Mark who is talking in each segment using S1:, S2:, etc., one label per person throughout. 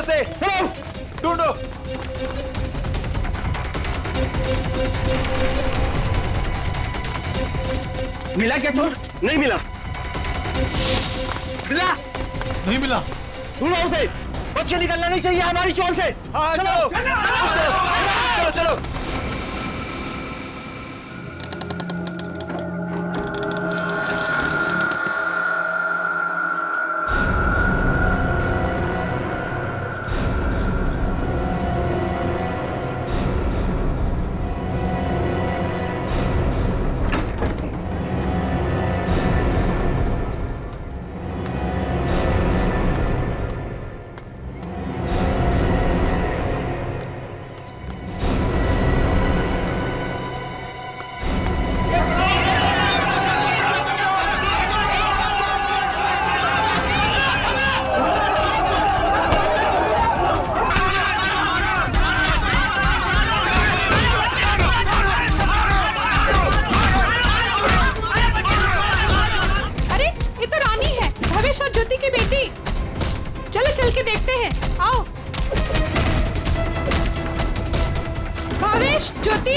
S1: से। ढूंढो।
S2: मिला क्या चोर? नहीं मिला। मिला?
S1: नहीं मिला।
S2: ढूंढो उसे। बच के निकलना नहीं चाहिए हमारी शॉल से।
S1: हाँ चलो चलो चलो।
S3: चल के देखते हैं, आओ। भावेश, ज्योति।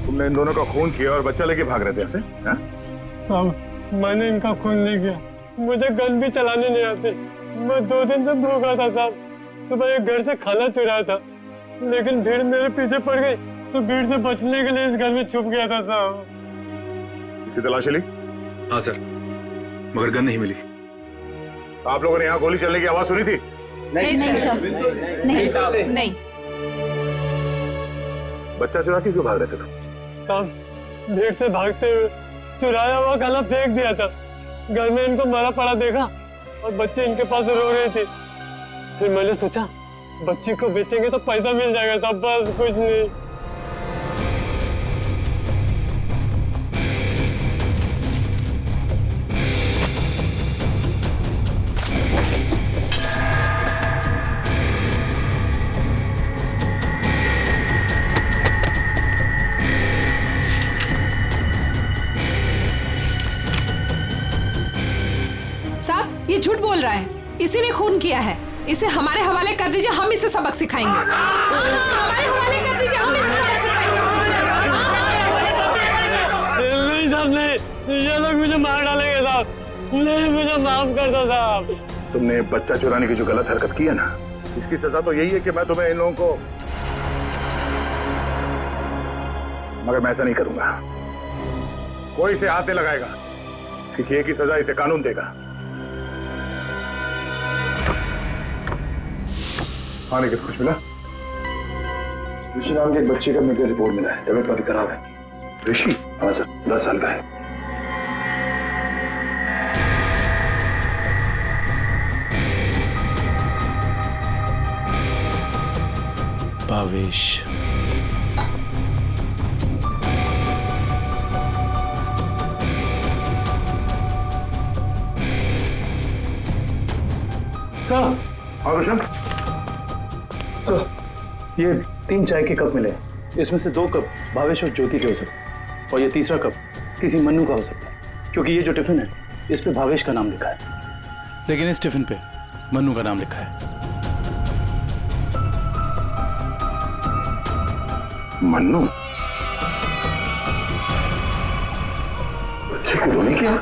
S4: तुमने इन दोनों का खून किया और बच्चा लेके भाग रहे थे ऐसे?
S5: साहब, मैंने इनका खून नहीं किया। मुझे गन भी चलाने नहीं आती। मैं 2 दिन से भूखा था साहब। सुबह एक घर से खाना चुराया था, लेकिन भीड़ मेरे पीछे पड़ गई तो भीड़ से बचने के लिए इस घर में छुप गया था साहब।
S4: इसकी तलाशी ली?
S1: हाँ सर, मगर गन नहीं मिली।
S4: आप लोगों ने यहाँ गोली चलने की आवाज सुनी थी?
S3: नहीं सर, नहीं।
S4: बच्चा चुरा के क्यों भाग रहे थे तुम?
S5: साहब, भीड़ से भागते हुए चुराया हुआ खाना फेंक दिया था। घर में इनको मरा पड़ा देखा और बच्ची इनके पास रो रही थी। फिर मैंने सोचा बच्ची को बेचेंगे तो पैसा मिल जाएगा साहब, बस कुछ नहीं।
S3: ये झूठ बोल रहा है, इसी ने खून किया है। इसे हमारे हवाले कर दीजिए, हम इसे सबक सिखाएंगे। हमारे हवाले कर दीजिए, हम इसे सबक सिखाएंगे।
S5: नहीं साहब, नहीं, ये लोग मुझे मार डालेंगे साहब। नहीं, मुझे माफ कर दो साहब।
S4: तुमने बच्चा चुराने की जो गलत हरकत की है ना, इसकी सजा तो यही है कि मैं तुम्हें इन लोगों को, मगर मैं ऐसा नहीं करूंगा। कोई इसे हाथ नहीं लगाएगा। इसकी एक ही सजा इसे कानून देगा। हाँ, लेकिन कुछ मिला? ऋषि नाम के एक बच्चे का मेडिकल रिपोर्ट मिला है, तबीयत काफी खराब है। ऋषि? हाँ सर, 10 साल का है।
S6: भावेश,
S4: सर। हाँ रोशन?
S7: सर, ये 3 चाय के कप मिले। इसमें से 2 कप भावेश और ज्योति के हो सकते हैं और ये तीसरा कप किसी मन्नू का हो सकता है, क्योंकि ये जो टिफिन है इस पे भावेश का नाम लिखा है,
S6: लेकिन इस टिफिन पे मन्नू का नाम लिखा है।
S4: मन्नू? बच्चे को रोने क्या?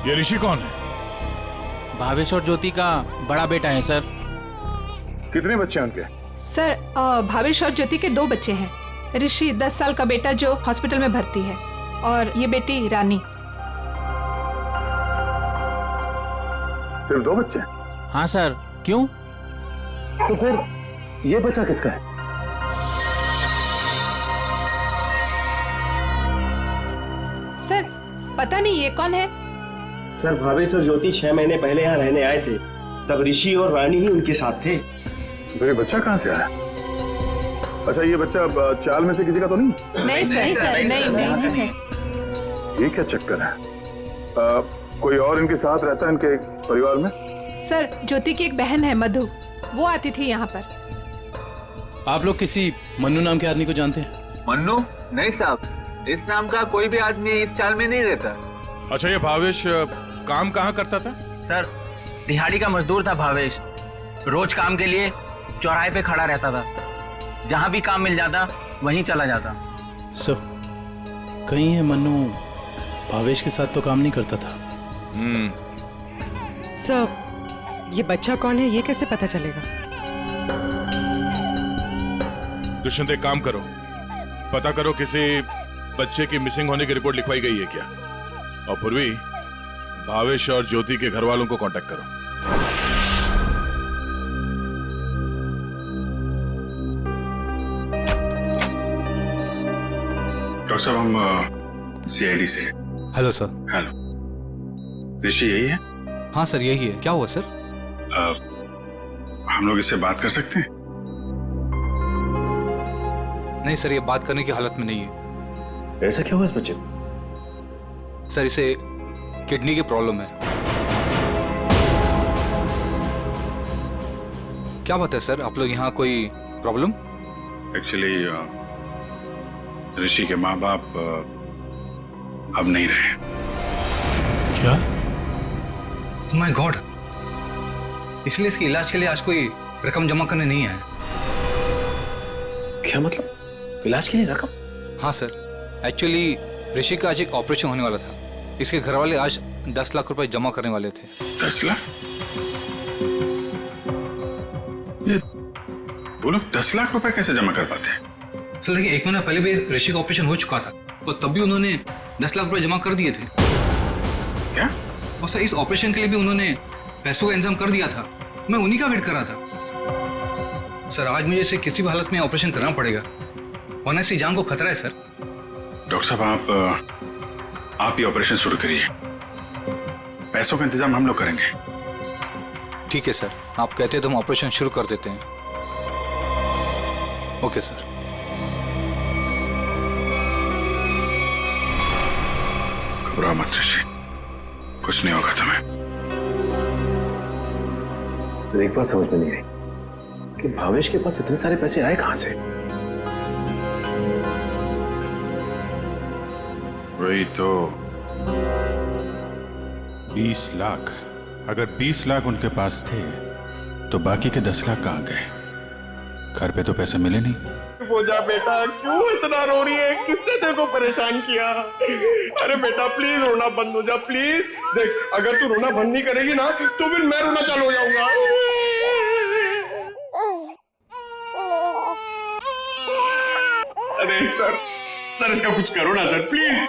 S1: ये ऋषि कौन है?
S6: भावेश और ज्योति का बड़ा बेटा है सर।
S4: कितने बच्चे हैं उनके?
S3: सर, भावेश और ज्योति के 2 बच्चे हैं। ऋषि 10 साल का बेटा जो हॉस्पिटल में भर्ती है, और ये बेटी रानी।
S4: सिर्फ 2 बच्चे?
S6: हाँ सर, क्यों?
S7: तो फिर ये बच्चा किसका है?
S3: सर पता नहीं ये कौन है।
S2: सर भावेश और ज्योति 6 महीने पहले यहाँ रहने आए थे, तब ऋषि और रानी ही उनके साथ थे।
S4: तो ये बच्चा कहाँ से आया? अच्छा, ये बच्चा चाल में से किसी का तो नहीं?
S3: नहीं सर, नहीं सर।
S4: ये क्या चक्कर है? कोई और इनके साथ रहता है इनके परिवार में?
S3: सर ज्योति की एक बहन है मधु, वो आती थी यहाँ पर।
S7: आप लोग किसी मन्नू नाम के आदमी को जानते हैं?
S8: मन्नू? नहीं साहब, इस नाम का कोई भी आदमी इस चाल में नहीं रहता।
S1: अच्छा, ये भावेश काम कहाँ करता था?
S6: सर दिहाड़ी का मजदूर था भावेश। रोज काम के लिए चौराहे पे खड़ा रहता था, जहां भी काम मिल जाता वहीं चला जाता।
S7: सर कहीं है मन्नू भावेश के साथ तो काम नहीं करता था?
S9: सर ये बच्चा कौन है ये कैसे पता चलेगा?
S1: दुष्यंत, एक काम करो, पता करो किसी बच्चे की मिसिंग होने की रिपोर्ट लिखवाई गई है क्या, और पूर्वी भावेश और ज्योति के घर वालों को कांटेक्ट करो।
S10: डॉक्टर साहब, हम सीआईडी से।
S6: Hello sir.
S10: हेलो, ऋषि यही है?
S6: हाँ सर यही है। क्या हुआ सर?
S10: हम लोग इससे बात कर सकते हैं?
S6: नहीं सर, ये बात करने की हालत में नहीं है।
S7: ऐसा क्या हुआ इस बच्चे को?
S6: सर इसे किडनी की प्रॉब्लम है। क्या बात है सर, आप लोग यहाँ कोई प्रॉब्लम?
S10: एक्चुअली ऋषि के माँ बाप अब नहीं रहे।
S1: क्या?
S6: ओह माय गॉड, इसलिए इसके इलाज के लिए आज कोई रकम जमा करने नहीं आया।
S7: क्या मतलब? इलाज के लिए रकम?
S6: हाँ सर, एक्चुअली ऋषि का आज एक ऑपरेशन होने वाला था। इसके घर वाले आज 10 लाख रुपए जमा करने वाले थे।
S10: 10 लाख? ये वो लोग 10 लाख रुपए कैसे जमा कर पाते हैं?
S6: सर देखिए, 1 महीना पहले भी ऋषि का ऑपरेशन हो चुका था, तो तब भी उन्होंने 10 लाख रुपए जमा कर दिए थे।
S10: क्या?
S6: और सर इस ऑपरेशन के लिए भी उन्होंने पैसों का इंतजाम कर दिया था। मैं उन्हीं का वेट कर रहा था। सर आज मुझे इसे किसी भी हालत में ऑपरेशन करना पड़ेगा, वरना इसकी जान को खतरा है सर।
S10: डॉक्टर साहब, आप ही ऑपरेशन शुरू करिए, पैसों का इंतजाम हम लोग करेंगे।
S6: ठीक है सर, आप कहते हैं तो हम ऑपरेशन शुरू कर देते हैं। Okay sir.
S10: घबराओ मत ऋषि, कुछ नहीं होगा तुम्हें।
S7: सर एक बात समझ में नहीं आई कि भावेश के पास इतने सारे पैसे आए कहां से?
S10: वही तो।
S1: 20 लाख। अगर 20 लाख उनके पास थे तो बाकी के 10 लाख कहाँ गए? घर पे तो पैसे मिले नहीं।
S2: वो जा बेटा, क्यों इतना रो रही है? किसने तेरे को परेशान किया? अरे बेटा प्लीज रोना बंद हो जा, प्लीज। देख, अगर तू रोना बंद नहीं करेगी ना तो फिर मैं रोना चालू हो जाऊंगा। अरे सर इसका कुछ करो ना सर, प्लीज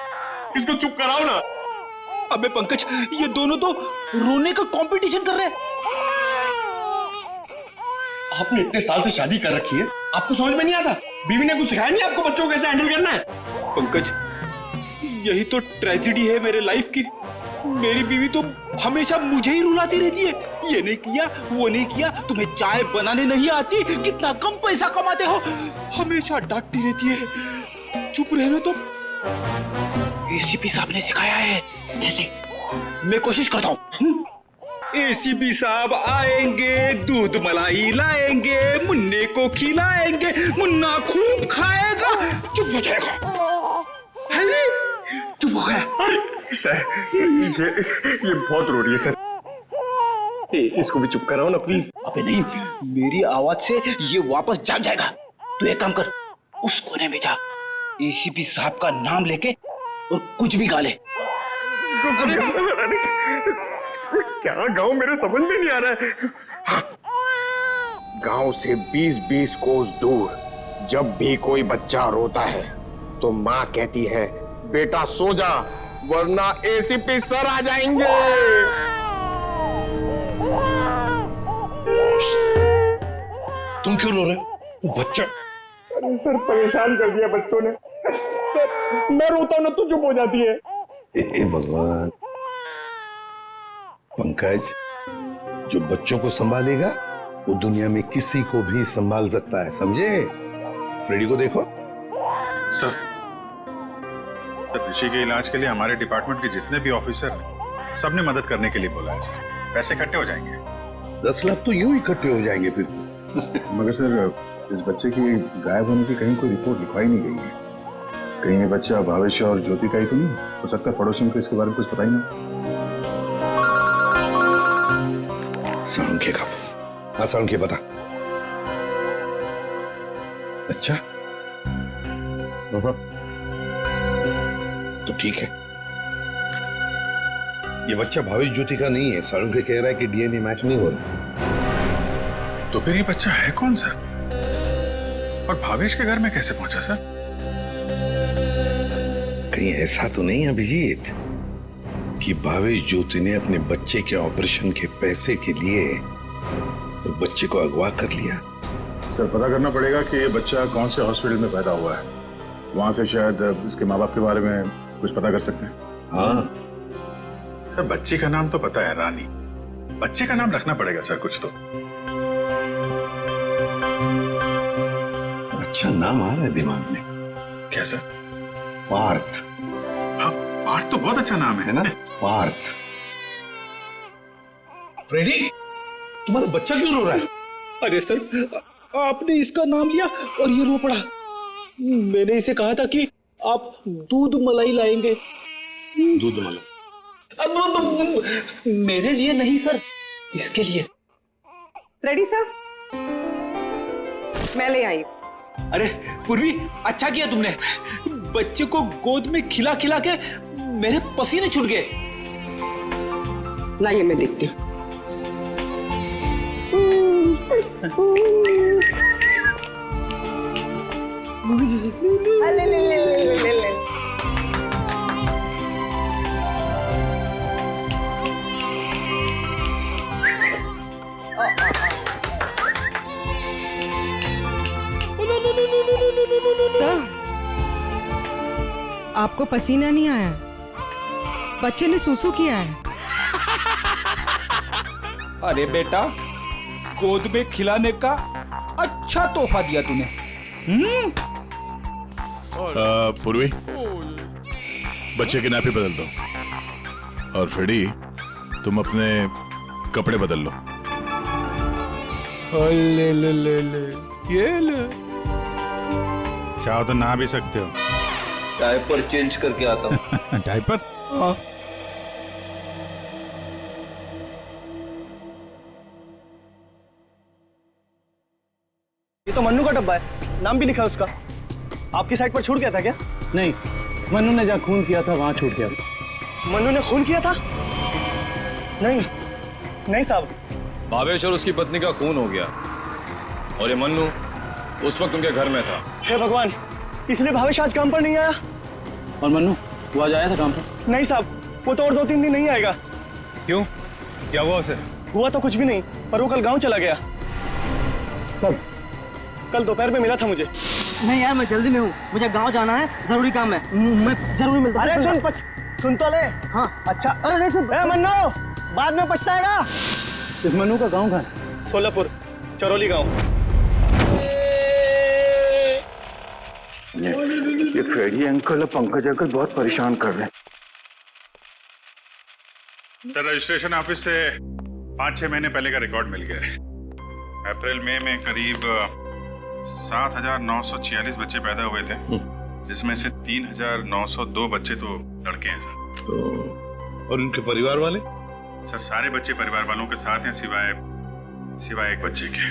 S2: इसको चुप कराओ ना।
S8: अबे पंकज, ये दोनों तो रोने का कंपटीशन कर रहे हैं।
S2: आपने इतने साल से शादी कर रखी है, आपको समझ में नहीं आता? बीवी ने कुछ सिखाया नहीं आपको बच्चों को कैसे हैंडल करना है?
S8: पंकज, यही तो ट्रेजेडी है मेरे लाइफ की। मेरी बीवी तो हमेशा मुझे ही रुलाती रहती है, ये नहीं किया, वो नहीं किया, तुम्हें चाय बनाने नहीं आती, कितना कम पैसा कमाते हो, हमेशा डांटती रहती है। चुप रहना तो। एसीपी साहब ने सिखाया है कैसे। मैं कोशिश करता हूँ। एसीपी साहब आएंगे, दूध मलाई लाएंगे, मुन्ने को खिलाएंगे, मुन्ना खूब खाएगा, चुप हो जाएगा। अरे चुप हो गया।
S2: सर ये बहुत रो रही है सर, इसको भी चुप कराओ ना प्लीज।
S8: अबे नहीं, मेरी आवाज से ये वापस जाग जाएगा। तू एक काम कर, उस कोने में जा, एसीपी साहब का नाम लेके और कुछ भी गा ले।
S2: क्या गाँव, मेरे समझ में नहीं आ रहा है। हाँ। गांव से 20-20 कोस दूर जब भी कोई बच्चा रोता है तो माँ कहती है, बेटा सो जा वरना एसीपी सर आ जाएंगे।
S11: तुम क्यों रो रहे हो? बच्चा
S2: अरे सर परेशान कर दिया बच्चों ने। सर मैं रोता हूं ना तो चुप हो जाती है।
S11: हे भगवान। पंकज, जो बच्चों को संभालेगा वो दुनिया में किसी को भी संभाल सकता है, समझे? फ्रेडी को देखो।
S10: सर ऋषि के इलाज के लिए हमारे डिपार्टमेंट के जितने भी ऑफिसर हैं, सबने मदद करने के लिए बोला है सर। पैसे इकट्ठे हो जाएंगे।
S11: 10 लाख तो यूं इकट्ठे हो जाएंगे फिर।
S4: मगर सर इस बच्चे की गायब होने की कहीं कोई रिपोर्ट लिखवाई नहीं गई है। कहीं ये बच्चा भावेश और ज्योति का ही तो नहीं हो सकता? पड़ोसियों को इसके बारे में कुछ पता ही नहीं।
S11: सालुंखे का। हाँ सालुंखे, बता। अच्छा तो ठीक है। ये बच्चा भावेश ज्योति का नहीं है। सालुंखे कह रहा है कि डीएनए मैच नहीं हो रहा।
S10: तो फिर ये बच्चा है कौन सर? और भावेश के घर में कैसे पहुंचा सर?
S11: कहीं ऐसा तो नहीं अभिजीत कि भावेश ज्योति ने अपने बच्चे के ऑपरेशन के पैसे के लिए वो बच्चे को अगवा कर लिया?
S4: सर पता करना पड़ेगा कि ये बच्चा कौन से हॉस्पिटल में पैदा हुआ है। वहां से शायद इसके माँ बाप के बारे में कुछ पता कर सकते हैं।
S11: हाँ
S10: सर बच्ची का नाम तो पता है, रानी। बच्चे का नाम रखना पड़ेगा सर कुछ तो।
S11: अच्छा नाम आ रहा है दिमाग में।
S10: क्या सर?
S11: पार्थ।
S10: हाँ, पार्थ तो बहुत अच्छा नाम है
S11: ना? पार्थ। फ्रेडी, तुम्हारा बच्चा क्यों रो रहा है?
S8: अरे सर आपने इसका नाम लिया और ये रो पड़ा। मैंने इसे कहा था कि आप दूध मलाई लाएंगे।
S11: दूध मलाई?
S8: अब मेरे लिए नहीं सर, इसके लिए।
S9: रेडी सर, मैं ले आई।
S8: अरे पूर्वी, अच्छा किया तुमने। बच्चे को गोद में खिला खिला के मेरे पसीने छूट गए।
S9: लाइए मैं देखती हूँ। ले ले ले ले ले ले।
S3: सर, आपको पसीना नहीं आया? बच्चे ने सूसू किया है।
S8: अरे बेटा, गोद में खिलाने का अच्छा तोहफा दिया तूने।
S1: पूर्वी, बच्चे की नापी बदल दो। और फ्रेडी, तुम अपने कपड़े बदल लो।
S4: ले ले ले ले, ये ले।
S10: चाहो तो नहा भी सकते हो।
S8: डायपर चेंज करके आता हूँ।
S10: डायपर?
S8: हाँ।
S5: ये तो मन्नू का डब्बा है, नाम भी लिखा है उसका। आपकी साइड पर छूट गया था क्या?
S7: नहीं, मन्नू ने जहाँ खून किया था वहां छूट गया।
S5: मन्नू ने खून किया था? नहीं नहीं साहब।
S12: भावेश और उसकी पत्नी का खून हो गया और ये मन्नू उस वक्त उनके घर में था।
S5: हे भगवान, इसलिए भावेश आज काम पर नहीं आया।
S7: और मन्नू वो आज आया था काम पर?
S5: नहीं साहब, वो तो और 2-3 दिन नहीं आएगा।
S12: क्यों? क्या हुआ उसे?
S5: हुआ तो कुछ भी नहीं, पर वो कल गांव चला गया।
S7: कब?
S5: कल दोपहर में मिला था मुझे।
S13: नहीं यार, मैं जल्दी में हूँ, मुझे गांव जाना है, जरूरी काम है। मैं जरूर मिलता हूँ।
S5: अरे सुन तो ले। हाँ अच्छा। अरे नहीं सुन। मन्नू, बाद में पछताएगा।
S7: इस मन्नू का गांव कहाँ है?
S5: सोलापुर, चरौली गांव।
S4: ये फ्रेडी अंकल और पंकज अंकल बहुत परेशान कर रहे हैं।
S10: सर रजिस्ट्रेशन ऑफिस से 5-6 महीने पहले का रिकॉर्ड मिल गया है। अप्रैल मई में करीब 7,946 बच्चे पैदा हुए थे, जिसमें से 3,902 बच्चे तो लड़के हैं सर।
S11: तो और उनके परिवार वाले?
S10: सर सारे बच्चे परिवार वालों के साथ हैं, सिवाय एक बच्चे के।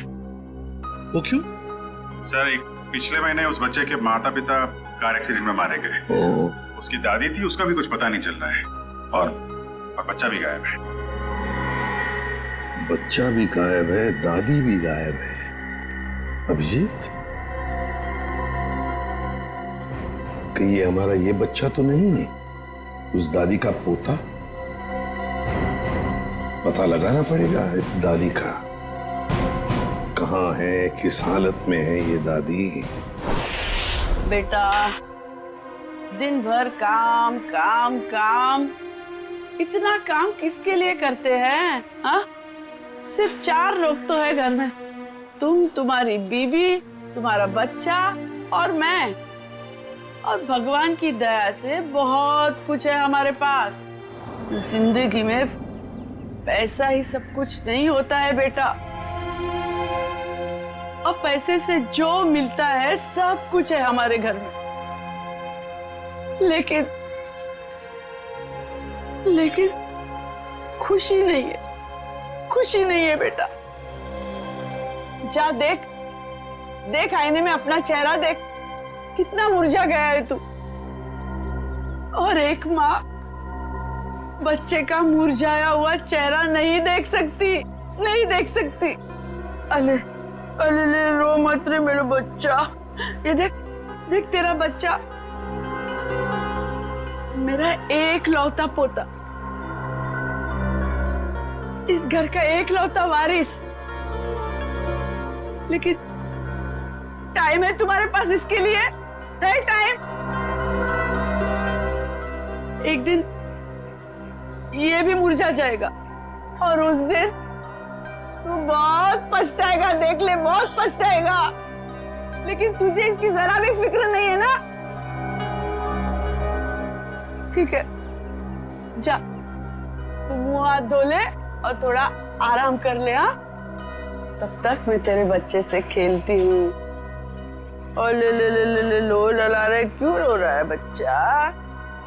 S11: वो क्यों?
S10: सर एक पिछले महीने उस बच्चे के माता पिता कार एक्सीडेंट में मारे गए। उसकी दादी थी, उसका भी कुछ पता नहीं चल रहा है, और बच्चा भी गायब है।
S11: बच्चा भी गायब है, दादी भी गायब है। अभिजीत, कहीं ये हमारा ये बच्चा तो नहीं है? उस दादी का पोता? पता लगाना पड़ेगा इस दादी का। कहाँ है, किस हालत में है ये दादी?
S14: बेटा, दिन भर काम काम काम, इतना काम किसके लिए करते हैं? हाँ, सिर्फ 4 लोग तो है घर में, तुम, तुम्हारी बीवी, तुम्हारा बच्चा और मैं। और भगवान की दया से बहुत कुछ है हमारे पास। जिंदगी में पैसा ही सब कुछ नहीं होता है बेटा, और पैसे से जो मिलता है सब कुछ है हमारे घर में। लेकिन खुशी नहीं है, खुशी नहीं है बेटा। जा देख, देख आईने में अपना चेहरा देख, कितना मुरझा गया है तू। और एक माँ बच्चे का मुरझाया हुआ चेहरा नहीं देख सकती, नहीं देख सकती। अले अले ले, रो मत रे मेरा बच्चा। ये देख, देख तेरा बच्चा, मेरा एक लौता पोता, इस घर का एक लौता वारिस। लेकिन टाइम है तुम्हारे पास इसके लिए? है टाइम? एक दिन ये भी मुरझा जाएगा, और उस दिन तू बहुत पछताएगा, देख ले, बहुत पछताएगा। लेकिन तुझे इसकी जरा भी फिक्र नहीं है ना? ठीक है, जा तू मुंह हाथ धो ले और थोड़ा आराम कर ले। हाँ, तब तक मैं तेरे बच्चे से खेलती हूँ। और ले ले ले ले ले, लो लला रहा है, क्यों रो रहा है बच्चा?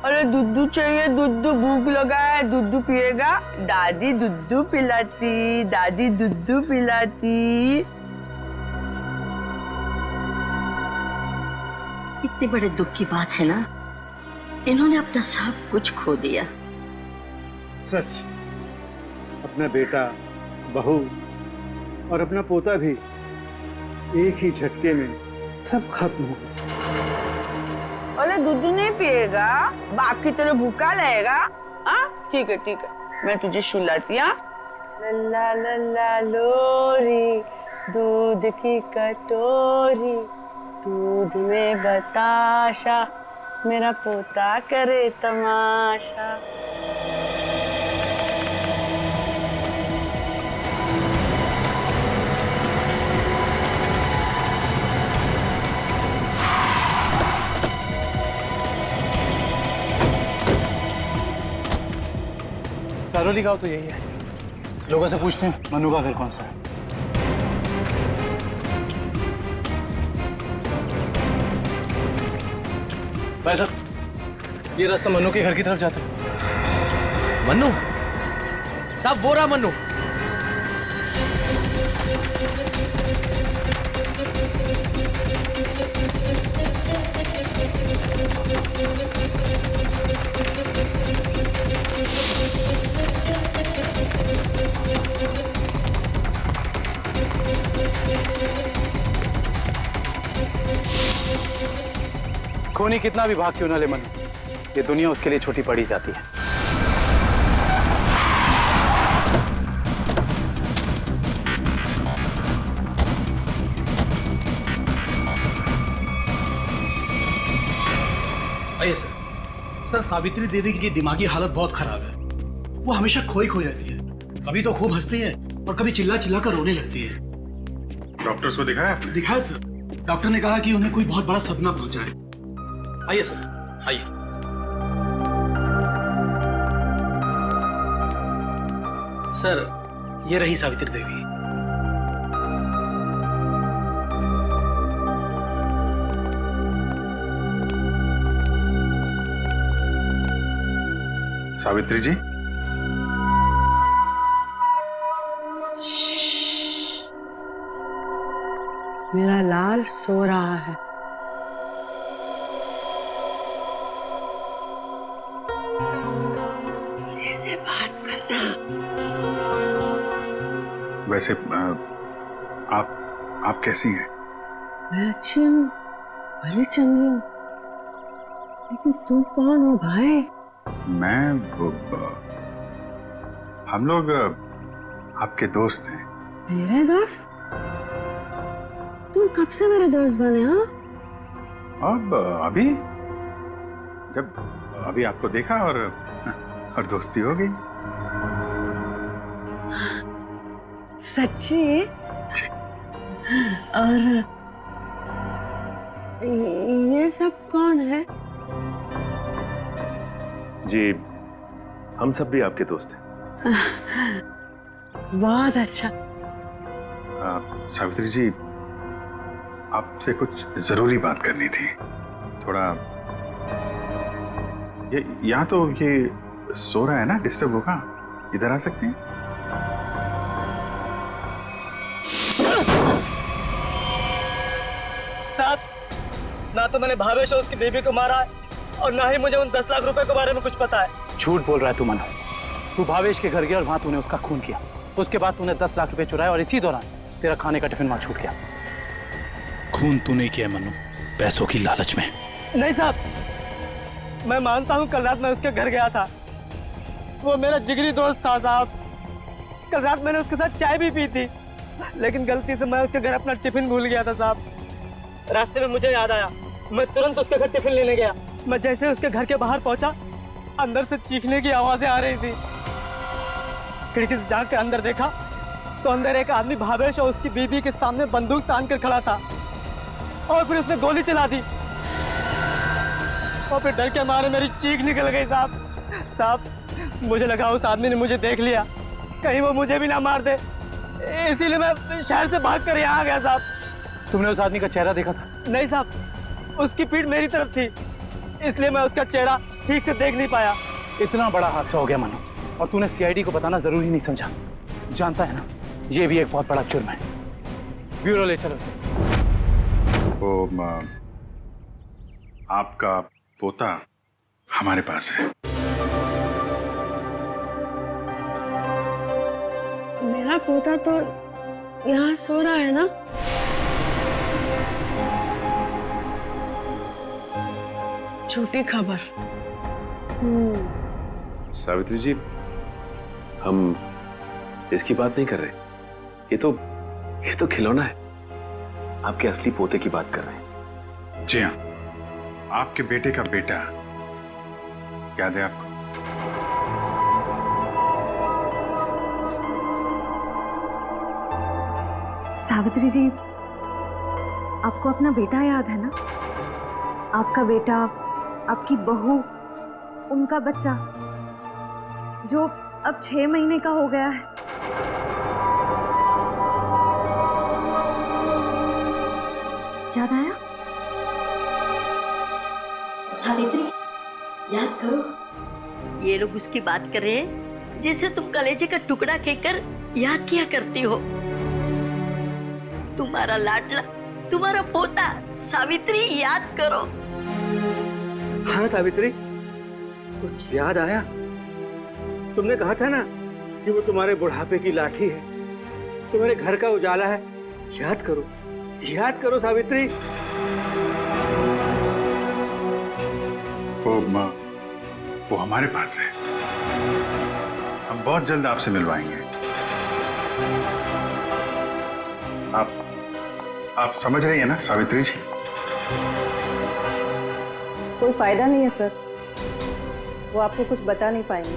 S14: अरे दूध चाहिए, दूध, भूख लगा है, दूध पिएगा? दादी दूध पिलाती, दादी दूध पिलाती।
S15: इतने बड़े दुख की बात है ना, इन्होंने अपना सब कुछ खो दिया।
S5: सच, अपना बेटा, बहू और अपना पोता भी एक ही झटके में सब खत्म हो गया।
S14: अरे दूध नहीं पिएगा? बाप की तरह भूखा रहेगा? हाँ, ठीक है ठीक है, मैं तुझे सुलाती। हाँ, लल्ला लल्ला लोरी, दूध की कटोरी, दूध में बताशा, मेरा पोता करे तमाशा।
S7: सारोली गांव तो यही है। लोगों से पूछते हैं मनु का घर कौन सा है। भाई साहब, ये रास्ता मनु के घर की तरफ जाता है।
S16: मनु साहब, वो रहा मनु।
S7: खूनी कितना भी भाग क्यों ना ले मनु, ये दुनिया उसके लिए छोटी पड़ी जाती है।
S6: आइए सर। सर, सावित्री देवी की दिमागी हालत बहुत खराब है। वो हमेशा खोई खोई रहती है, कभी तो खूब हंसती है और कभी चिल्ला चिल्ला कर रोने लगती है।
S10: डॉक्टर्स को दिखाया आपने?
S6: दिखाया सर, डॉक्टर ने कहा कि उन्हें कोई बहुत बड़ा सदमा पहुंचा है। आइए सर, आइए। सर, ये रही सावित्री देवी।
S10: सावित्री जी,
S14: मेरा लाल सो रहा है। मेरे से बात करना।
S10: वैसे आप कैसी हैं?
S14: मैं अच्छी हूँ, भली चंगी हूँ, लेकिन तुम कौन हो भाई?
S10: हम लोग आपके दोस्त हैं।
S14: मेरे दोस्त? तुम कब से मेरे दोस्त बने? हाँ,
S10: अब अभी जब अभी आपको देखा और दोस्ती हो गई।
S14: सच्ची? और ये सब कौन है?
S17: जी हम सब भी आपके दोस्त हैं।
S14: बहुत अच्छा।
S10: सावित्री जी, आपसे कुछ जरूरी बात करनी थी। थोड़ा ये यहाँ तो ये सो रहा है ना, डिस्टर्ब होगा, इधर आ सकते हैं?
S13: साहब, ना तो मैंने भावेश और उसकी बेबी को मारा है और ना ही मुझे उन 10 लाख रुपए के बारे में कुछ पता है।
S7: झूठ बोल रहा है तू मनु। तू भावेश के घर गया और वहां तूने उसका खून किया। उसके बाद तूने 10 लाख रुपए चुराए और इसी दौरान तेरा खाने का टिफिन वहां छूट गया।
S18: खून तू नहीं किया मनु, पैसों की लालच में।
S13: नहीं साहब, मैं मानता हूँ कल रात मैं उसके घर गया था। वो मेरा जिगरी दोस्त था साहब। कल रात मैंने उसके साथ चाय भी पी थी, लेकिन गलती से मैं उसके घर अपना टिफिन भूल गया था साहब। रास्ते में मुझे याद आया, मैं तुरंत उसके घर टिफिन लेने गया। मैं जैसे उसके घर के बाहर पहुंचा, अंदर से चीखने की आवाजें आ रही थी। खिड़की से झांक कर अंदर देखा तो अंदर एक आदमी भावेश और उसकी बीबी के सामने बंदूक तान कर खड़ा था और फिर उसने गोली चला दी और फिर डर के मारे मेरी चीख निकल गई साहब। मुझे लगा उस आदमी ने मुझे देख लिया, कहीं वो मुझे भी ना मार दे, इसीलिए मैं शहर से भाग कर यहाँ आ गया साहब।
S7: तुमने उस आदमी का चेहरा देखा था?
S13: नहीं साहब, उसकी पीठ मेरी तरफ थी, इसलिए मैं उसका चेहरा ठीक से देख नहीं पाया।
S7: इतना बड़ा हादसा हो गया मनु, और तूने सीआईडी को बताना जरूरी नहीं समझा। जानता है ना, ये भी एक बहुत बड़ा जुर्म है। ब्यूरो ले चलो इसे।
S10: वो आपका पोता हमारे पास है।
S14: मेरा पोता तो यहाँ सो रहा है ना? झूठी खबर।
S17: सावित्री जी, हम इसकी बात नहीं कर रहे। ये तो खिलौना है। आपके असली पोते की बात कर रहे हैं।
S10: जी हाँ, आपके बेटे का बेटा। याद है आपको?
S19: सावित्री जी, आपको अपना बेटा याद है ना? आपका बेटा, आपकी बहू, उनका बच्चा जो अब 6 महीने का हो गया है। याद आया?
S15: सावित्री, याद करो। ये लोग उसकी बात कर रहे हैं जैसे तुम कलेजे का टुकड़ा कहकर याद किया करती हो। तुम्हारा लाडला, तुम्हारा पोता। सावित्री, याद करो।
S13: हाँ सावित्री, कुछ याद आया? तुमने कहा था ना कि वो तुम्हारे बुढ़ापे की लाठी है, तुम्हारे घर का उजाला है। याद करो, याद करो सावित्री।
S10: वो हमारे पास है। हम बहुत जल्द आपसे मिलवाएंगे। आप समझ रही हैं ना सावित्री जी?
S19: कोई फायदा नहीं है सर, वो आपको कुछ बता नहीं पाएंगे।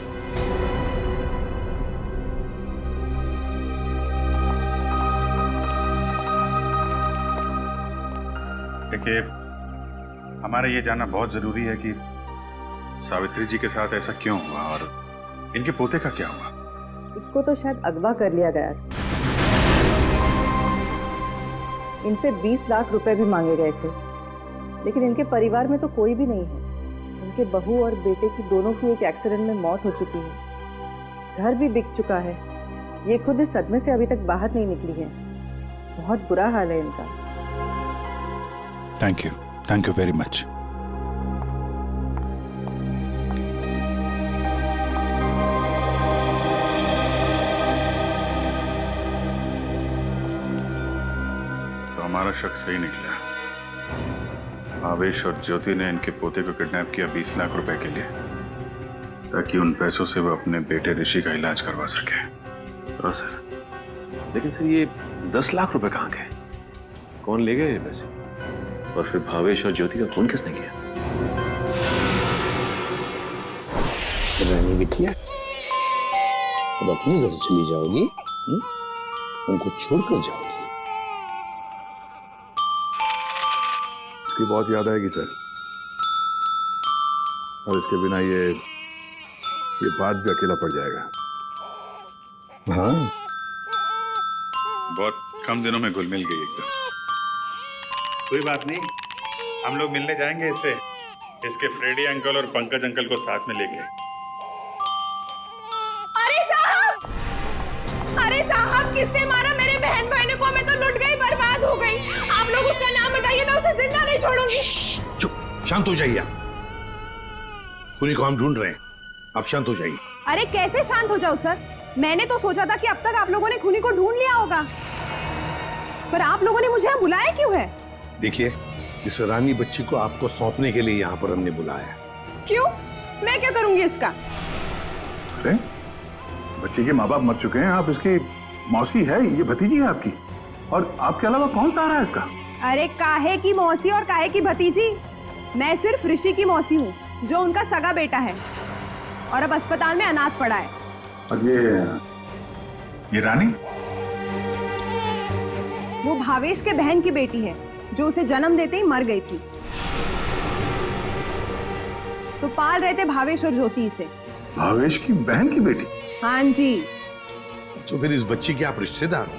S10: देखिए, हमारा ये जानना बहुत जरूरी है कि सावित्री जी के साथ ऐसा क्यों हुआ और इनके पोते का क्या हुआ।
S19: उसको तो शायद अगवा कर लिया गया। इनसे 20 लाख रुपए भी मांगे गए थे, लेकिन इनके परिवार में तो कोई भी नहीं है। इनके बहू और बेटे की दोनों की एक एक्सीडेंट में मौत हो चुकी है। घर भी बिक चुका है। ये खुद इस सदमे से अभी तक बाहर नहीं निकली है। बहुत बुरा हाल है इनका।
S18: Thank you very much.
S10: हमारा शक सही निकला। आवेश और ज्योति ने इनके पोते को किडनैप किया 20 लाख रुपए के लिए, ताकि उन पैसों से वो अपने बेटे ऋषि का इलाज करवा सके।
S17: हाँ सर, लेकिन सर ये 10 लाख रुपए कहाँ गए? कौन ले गए ये पैसे? और फिर भावेश और ज्योति का खून किसने किया?
S11: रानी बिटिया, अब अपने घर चली जाओगी? उनको छोड़कर जाओगी?
S4: इसकी बहुत याद आएगी सर, और इसके बिना ये बात भी अकेला पड़ जाएगा।
S11: हाँ,
S10: बहुत कम दिनों में घुल मिल गई एकदम। कोई बात नहीं, हम लोग मिलने जाएंगे इससे, इसके फ्रेडी अंकल और पंकज अंकल को साथ में लेके।
S3: अरे साहब, किसने मारा मेरे बहन भाई को? मैं तो लुट गई, बर्बाद हो गई। आप लोग उसका नाम बताइए, मैं उसे जिंदा नहीं छोड़ूंगी।
S11: चुप, शांत हो जाइए। खूनी को हम ढूंढ रहे हैं, आप शांत हो जाइए।
S3: अरे कैसे शांत हो जाओ सर? मैंने तो सोचा था कि अब तक आप लोगों ने खूनी को ढूंढ लिया होगा, पर आप लोगों ने मुझे यहाँ बुलाया क्यों है?
S11: देखिए, इस रानी बच्ची को आपको सौंपने के लिए यहाँ पर हमने बुलाया।
S3: क्यों? मैं क्या करूंगी इसका?
S4: बच्चे के माँ बाप मर चुके हैं, आप इसकी मौसी है, ये भतीजी है आपकी, और आपके अलावा कौन सा आ रहा है इसका?
S3: अरे काहे की मौसी और काहे की भतीजी? मैं सिर्फ ऋषि की मौसी हूँ, जो उनका सगा बेटा है और अब अस्पताल में अनाथ पड़ा है।
S4: और ये रानी?
S3: वो भावेश के बहन की बेटी है, जो उसे जन्म देते ही मर गई थी। तो पाल रहे थे भावेश और ज्योति से।
S4: भावेश की बहन की बेटी?
S3: हाँ जी।
S11: तो फिर इस बच्ची के आप रिश्तेदार हो,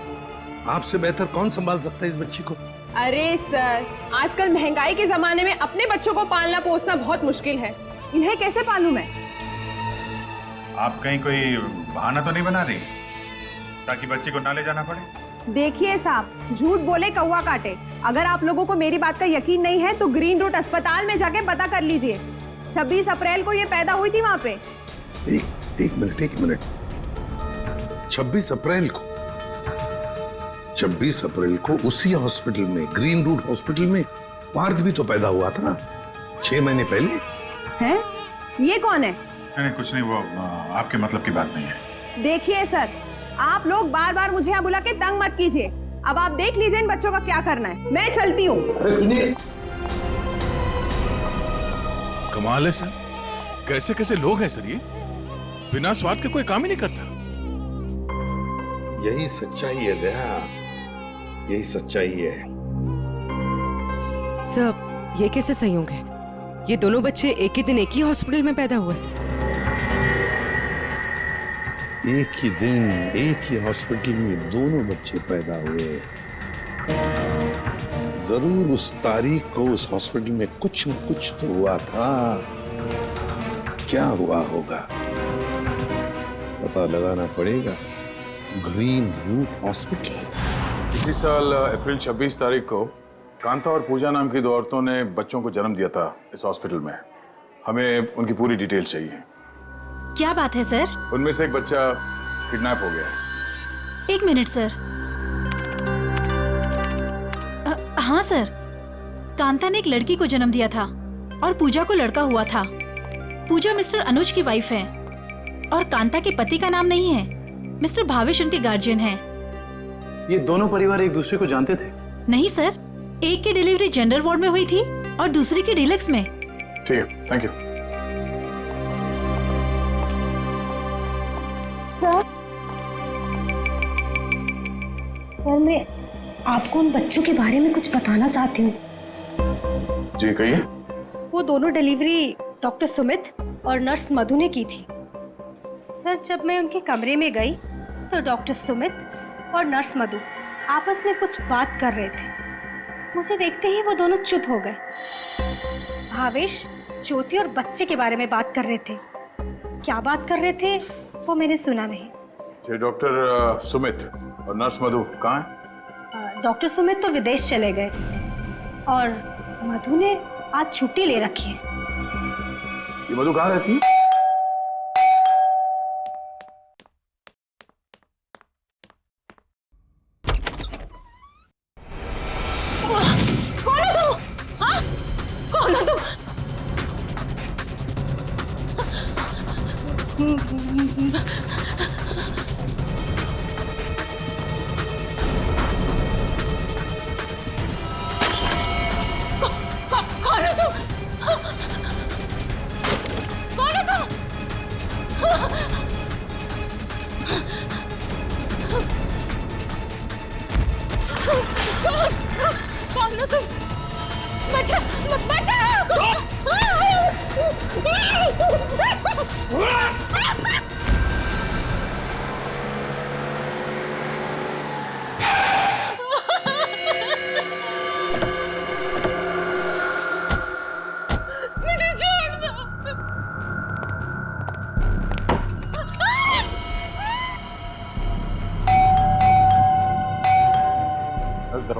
S11: आपसे बेहतर कौन संभाल सकता है इस बच्ची को?
S3: अरे सर, आजकल महंगाई के जमाने में अपने बच्चों को पालना पोसना बहुत मुश्किल है। इन्हें कैसे पालूं मैं?
S10: आप कहीं कोई बहाना तो नहीं बना रही ताकि बच्ची को ना ले जाना पड़े?
S3: देखिए साहब, झूठ बोले कौवा काटे। अगर आप लोगों को मेरी बात का यकीन नहीं है तो ग्रीन रूट अस्पताल में जाके पता कर लीजिए। 26 अप्रैल को ये पैदा हुई थी वहाँ पे।
S11: एक मिनट। 26 अप्रैल को उसी हॉस्पिटल में, ग्रीन रूट हॉस्पिटल में पार्थ भी तो पैदा हुआ था 6 महीने पहले।
S3: हैं? ये कौन है?
S10: नहीं, कुछ नहीं, वो आपके मतलब की बात नहीं है।
S3: देखिए सर, आप लोग बार बार मुझे यहाँ बुला के तंग मत कीजिए। अब आप देख लीजिए इन बच्चों का क्या करना है। मैं चलती हूँ।
S1: कमाल है सर, कैसे कैसे लोग हैं सर, ये बिना स्वार्थ के कोई काम ही नहीं करता।
S11: यही सच्चाई है दया, यही सच्चाई है।
S9: सब ये कैसे संयोग है? ये दोनों बच्चे एक ही दिन एक ही हॉस्पिटल में पैदा हुए?
S11: एक ही दिन एक ही हॉस्पिटल में दोनों बच्चे पैदा हुए। जरूर उस तारीख को उस हॉस्पिटल में कुछ न कुछ तो हुआ था। क्या हुआ होगा पता लगाना पड़ेगा। Green route hospital.
S4: इसी साल अप्रैल 26 तारीख को कांता और पूजा नाम की 2 औरतों ने बच्चों को जन्म दिया था इस हॉस्पिटल में। हमें उनकी पूरी डिटेल चाहिए।
S20: क्या बात है सर?
S4: उनमें से एक बच्चा किडनैप हो गया।
S20: 1 मिनट सर। हाँ सर, कांता ने एक लड़की को जन्म दिया था और पूजा को लड़का हुआ था। पूजा मिस्टर अनुज की वाइफ है और कांता के पति का नाम नहीं है। मिस्टर भावेश उनके गार्जियन हैं।
S7: ये दोनों परिवार एक दूसरे को जानते थे?
S20: नहीं सर, एक की डिलीवरी जनरल वार्ड में हुई थी और दूसरी की डीलक्स में।
S4: ठीक है, थैंक यू।
S21: सर, मैं आपको उन बच्चों के बारे में कुछ बताना चाहती हूँ।
S4: जी कहिए।
S21: वो दोनों डिलीवरी डॉक्टर सुमित और नर्स मधु ने की थी। सर, जब मैं उनके कमरे में गई तो डॉक्टर सुमित और नर्स मधु आपस में कुछ बात कर रहे थे। मुझे देखते ही वो दोनों चुप हो गए। भावेश ज्योति और बच्चे के बारे में बात कर रहे थे। क्या बात कर रहे थे वो मैंने सुना नहीं।
S4: डॉक्टर सुमित और नर्स मधु कहाँ हैं?
S21: डॉक्टर सुमित तो विदेश चले गए और मधु ने आज छुट्टी ले रखी है।
S4: ये मधु कहाँ रहती है?
S3: कौन हो तुम? हाँ? कौन हो तुम?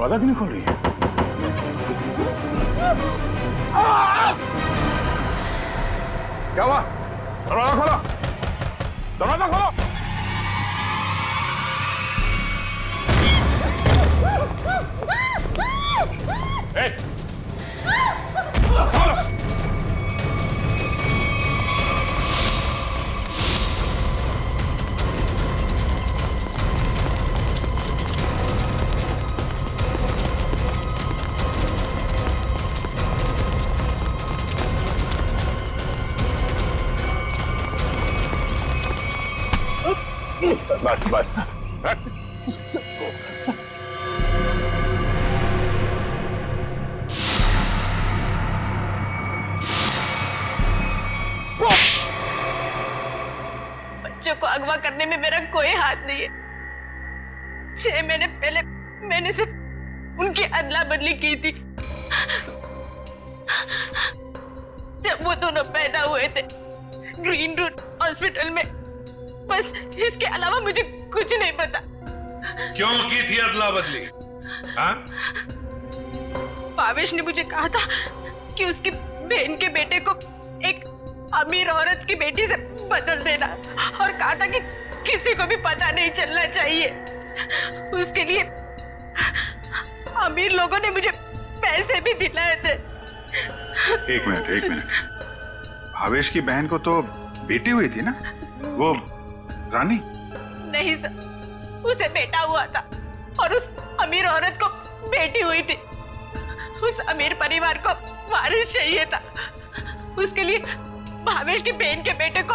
S4: दरवाजा क्यों नहीं खोल रही है? क्या हुआ? दरवाजा खोलो, दरवाजा खोलो। बस बस।
S14: बच्चों को अगवा करने में मेरा कोई हाथ नहीं है। 6 महीने पहले मैंने सिर्फ उनकी अदला बदली की थी। जब वो दोनों पैदा हुए थे ग्रीन रूट हॉस्पिटल में, बस इसके अलावा मुझे कुछ नहीं पता।
S2: क्यों की थी अदला बदली? हाँ?
S14: भावेश ने मुझे कहा था कि उसकी बहन के बेटे को एक अमीर औरत की बेटी से बदल देना, और कहा था कि किसी को भी पता नहीं चलना चाहिए। उसके लिए अमीर लोगों ने मुझे पैसे भी दिलाए थे।
S10: एक मिनट। भावेश की बहन को तो बेटी हुई थी ना, वो रानी?
S14: नहीं सर, उसे बेटा हुआ था और उस अमीर औरत को बेटी हुई थी। उस अमीर परिवार को वारिस चाहिए था। उसके लिए भावेश की बहन के बेटे को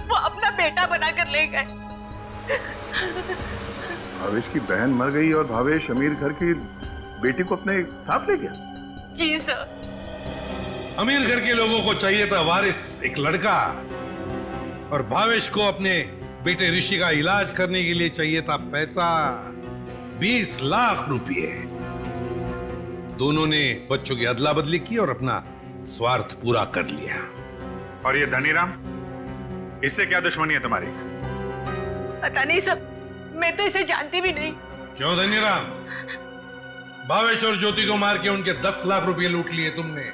S14: वो अपना बेटा बनाकर ले गए।
S4: भावेश की बहन मर गई और भावेश अमीर घर की बेटी को अपने साथ ले गया?
S14: जी सर।
S2: अमीर घर के लोगों को चाहिए था वारिस, एक लड़का, और भावेश को अपने बेटे ऋषि का इलाज करने के लिए चाहिए था पैसा, 20 लाख रुपए। दोनों ने बच्चों की अदला बदली की और अपना स्वार्थ पूरा कर लिया।
S10: और ये धनीराम, इससे क्या दुश्मनी है तुम्हारी?
S14: पता नहीं सर, मैं तो इसे जानती भी नहीं।
S2: क्यों धनीराम? भावेश और ज्योति को मार के उनके 10 लाख रुपए लूट लिए तुमने।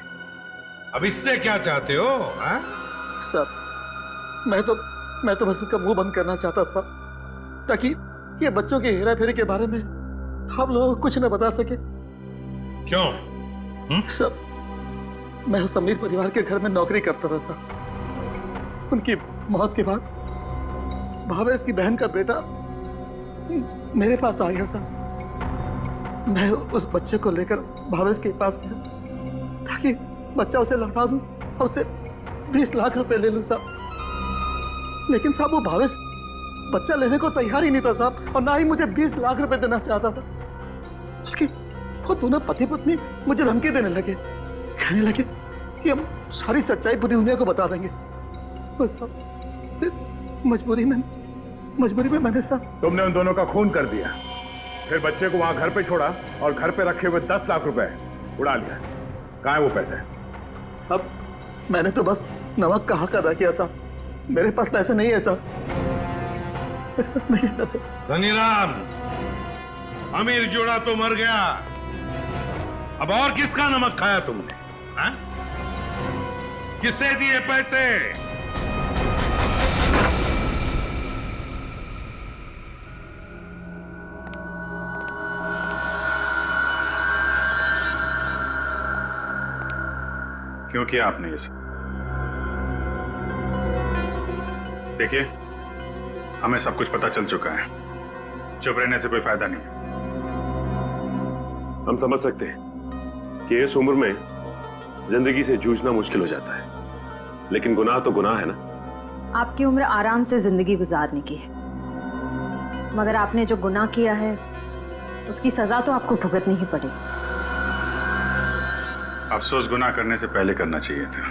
S2: अब इससे क्या चाहते हो? हाँ?
S5: सर, मैं तो बस इसका मुंह बंद करना चाहता था, ताकि ये बच्चों के हेरा फेरी के बारे में हम लोगों को कुछ न बता सके।
S2: क्यों?
S5: सर, मैं उस अमीर परिवार के घर में नौकरी करता था सर। उनकी मौत के बाद भावेश की बहन का बेटा मेरे पास आ गया सर। मैं उस बच्चे को लेकर भावेश के पास गया ताकि बच्चा उसे लौटा दूं और उसे 20 लाख रुपए ले लूं साहब। लेकिन साहब वो भावेश बच्चा लेने को तैयार ही नहीं था साहब, और ना ही मुझे 20 लाख रुपए देना चाहता था। बल्कि वो दोनों पति पत्नी मुझे धमकी देने लगे, कहने लगे कि हम सारी सच्चाई पूरी दुनिया को बता देंगे। तो साहब फिर मजबूरी में मैंने साहब।
S4: तुमने उन दोनों का खून कर दिया, फिर बच्चे को वहां घर पे छोड़ा और घर पे रखे हुए 10 लाख रुपए उड़ा लिया। कहाँ है वो पैसे?
S5: अब मैंने तो बस नमक का हक अदा किया साहब। मेरे पास पैसे नहीं है साहब, मेरे पास नहीं है पैसे।
S2: धनीराम, अमीर जोड़ा तो मर गया, अब और किसका नमक खाया तुमने? हाँ? किससे दिए पैसे?
S10: क्यों किया आपने ये सब? देखिए, हमें सब कुछ पता चल चुका है। चुप रहने से कोई फायदा नहीं।
S17: हम समझ सकते हैं कि इस उम्र में जिंदगी से जूझना मुश्किल हो जाता है, लेकिन गुनाह तो गुनाह है ना।
S21: आपकी उम्र आराम से जिंदगी गुजारने की है, मगर आपने जो गुनाह किया है उसकी सजा तो आपको भुगतनी ही पड़ेगी।
S10: अफसोस गुनाह करने से पहले करना चाहिए था।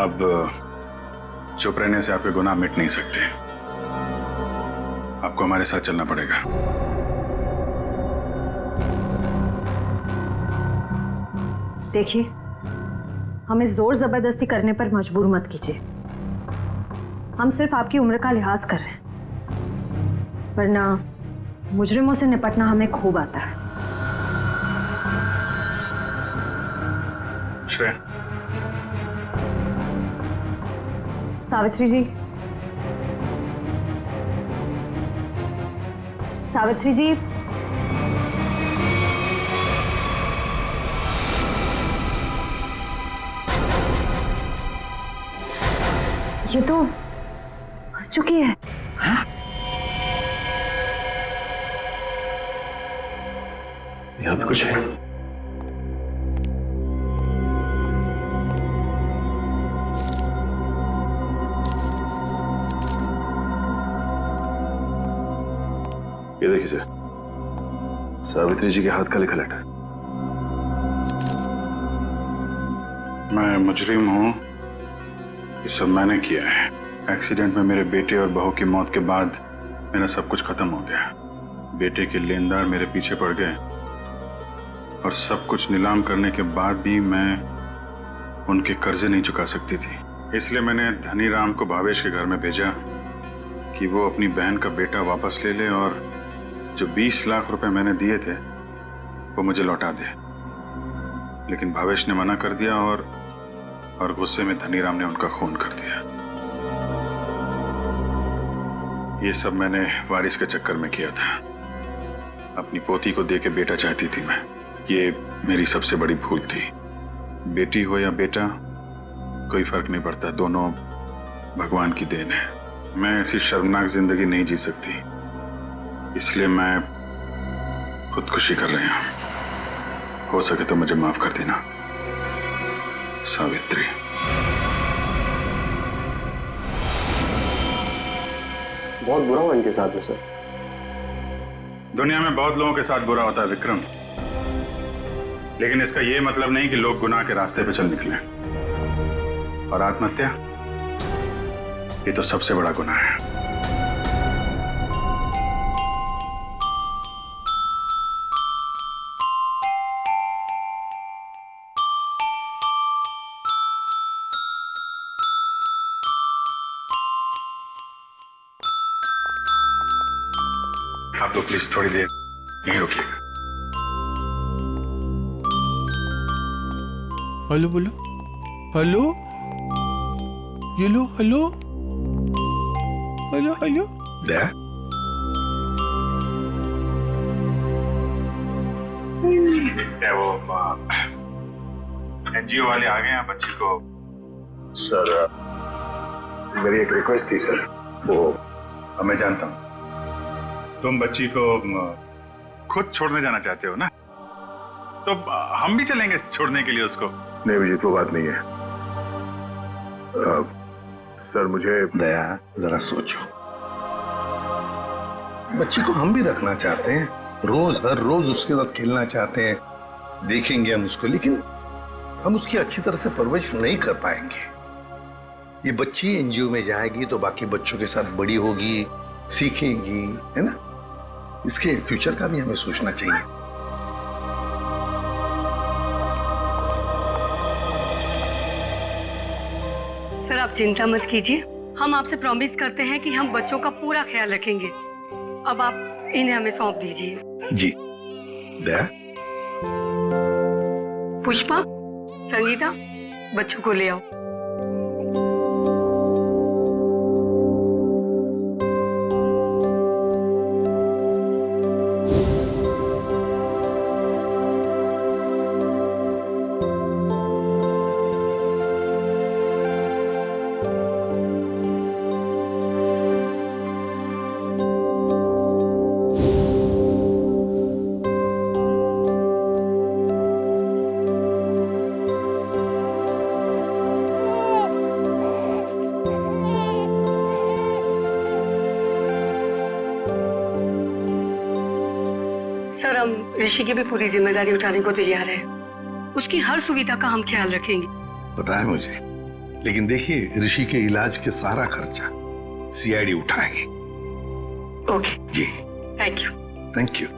S10: अब चुप रहने से आपके गुनाह मिट नहीं सकते। आपको हमारे साथ चलना पड़ेगा।
S21: देखिए, हमें जोर जबरदस्ती करने पर मजबूर मत कीजिए। हम सिर्फ आपकी उम्र का लिहाज कर रहे हैं, वरना मुजरिमों से निपटना हमें खूब आता है।
S10: श्रेया।
S3: सावित्री जी, सावित्री जी, ये तो मर चुकी है।
S17: यहाँ पे कुछ है। ये देखिए सर, सावित्री जी के हाथ का लिखा लेटर।
S10: मैं मुजरिम हूँ, ये सब मैंने किया है। एक्सीडेंट में मेरे बेटे और बहू की मौत के बाद मेरा सब कुछ खत्म हो गया। बेटे के लेनदार मेरे पीछे पड़ गए और सब कुछ नीलाम करने के बाद भी मैं उनके कर्जे नहीं चुका सकती थी। इसलिए मैंने धनी राम को भावेश के घर में भेजा कि वो अपनी बहन का बेटा वापस ले ले और जो 20 लाख रुपए मैंने दिए थे वो मुझे लौटा दे। लेकिन भावेश ने मना कर दिया और गुस्से में धनी राम ने उनका खून कर दिया। ये सब मैंने वारिस के चक्कर में किया था। अपनी पोती को दे के बेटा चाहती थी मैं। ये मेरी सबसे बड़ी भूल थी। बेटी हो या बेटा कोई फर्क नहीं पड़ता, दोनों भगवान की देन है। मैं ऐसी शर्मनाक जिंदगी नहीं जी सकती, इसलिए मैं खुदकुशी कर रही हूं। हो सके तो मुझे माफ कर देना सावित्री।
S17: बहुत बुरा हुआ इनके साथ में सर।
S10: दुनिया में बहुत लोगों के साथ बुरा होता है विक्रम, लेकिन इसका यह मतलब नहीं कि लोग गुनाह के रास्ते पे चल निकले। और आत्महत्या, ये तो सबसे बड़ा गुनाह है। आप लोग प्लीज थोड़ी देर यहीं रुकिएगा।
S8: हेलो बोलो, हेलो, ये लो, हेलो, हेलो, हेलो।
S11: दया,
S10: क्या वो एनजीओ वाले आ गए हैं बच्ची को?
S4: सर, मेरी एक रिक्वेस्ट थी सर। वो
S10: मैं जानता हूँ तुम बच्ची को खुद छोड़ने जाना चाहते हो ना, तो हम भी चलेंगे छोड़ने के लिए उसको।
S4: नहीं विजित, वो बात नहीं है। सर मुझे
S11: दया, जरा सोचो। बच्ची को हम भी रखना चाहते हैं, रोज हर रोज उसके साथ खेलना चाहते हैं, देखेंगे हम उसको, लेकिन हम उसकी अच्छी तरह से परवरिश नहीं कर पाएंगे। ये बच्ची एनजीओ में जाएगी तो बाकी बच्चों के साथ बड़ी होगी, सीखेगी, है ना? इसके फ्यूचर का भी हमें सोचना चाहिए।
S22: सर आप चिंता मत कीजिए, हम आपसे प्रॉमिस करते हैं कि हम बच्चों का पूरा ख्याल रखेंगे। अब आप इन्हें हमें सौंप दीजिए।
S11: जी। दया,
S22: पुष्पा, संगीता, बच्चों को ले आओ। सर हम ऋषि की भी पूरी जिम्मेदारी उठाने को तैयार है। उसकी हर सुविधा का हम ख्याल रखेंगे।
S11: पता है मुझे, लेकिन देखिए ऋषि के इलाज के सारा खर्चा सीआईडी उठाएगी।
S22: ओके
S11: जी,
S22: थैंक यू।
S11: Thank you.